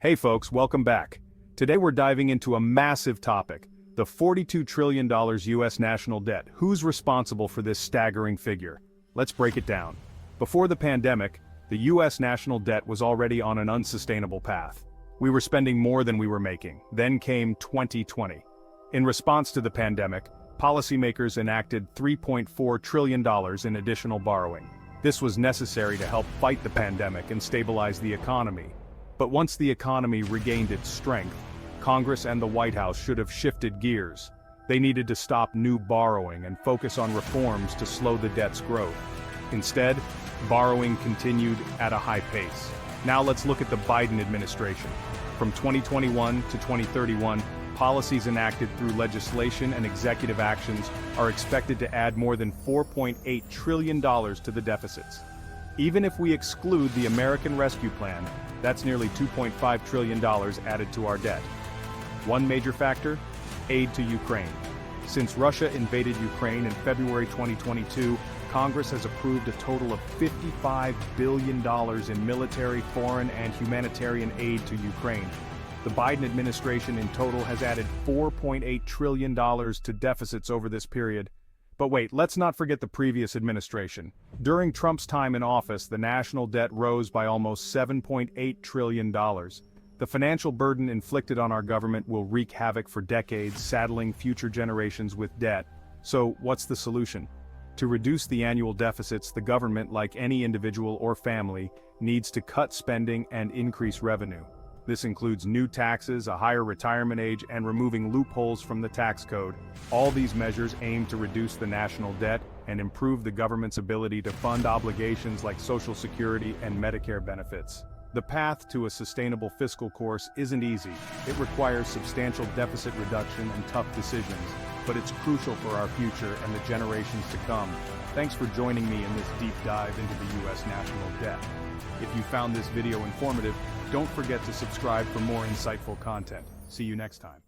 Hey folks, welcome back. Today we're diving into a massive topic, the $42 trillion US national debt. Who's responsible for this staggering figure? Let's break it down. Before the pandemic, the US national debt was already on an unsustainable path. We were spending more than we were making. Then came 2020. In response to the pandemic, policymakers enacted $3.4 trillion in additional borrowing. This was necessary to help fight the pandemic and stabilize the economy. But once the economy regained its strength, Congress and the White House should have shifted gears. They needed to stop new borrowing and focus on reforms to slow the debt's growth. Instead, borrowing continued at a high pace. Now let's look at the Biden administration. From 2021 to 2031, policies enacted through legislation and executive actions are expected to add more than $4.8 trillion to the deficits. Even if we exclude the American Rescue Plan, that's nearly $2.5 trillion added to our debt. One major factor? Aid to Ukraine. Since Russia invaded Ukraine in February 2022, Congress has approved a total of $55 billion in military, foreign, and humanitarian aid to Ukraine. The Biden administration in total has added $4.8 trillion to deficits over this period. But wait, let's not forget the previous administration. During Trump's time in office, the national debt rose by almost $7.8 trillion. The financial burden inflicted on our government will wreak havoc for decades, saddling future generations with debt. So, what's the solution? To reduce the annual deficits, the government, like any individual or family, needs to cut spending and increase revenue. This includes new taxes, a higher retirement age, and removing loopholes from the tax code. All these measures aim to reduce the national debt and improve the government's ability to fund obligations like Social Security and Medicare benefits. The path to a sustainable fiscal course isn't easy. It requires substantial deficit reduction and tough decisions, but it's crucial for our future and the generations to come. Thanks for joining me in this deep dive into the US national debt. If you found this video informative, don't forget to subscribe for more insightful content. See you next time.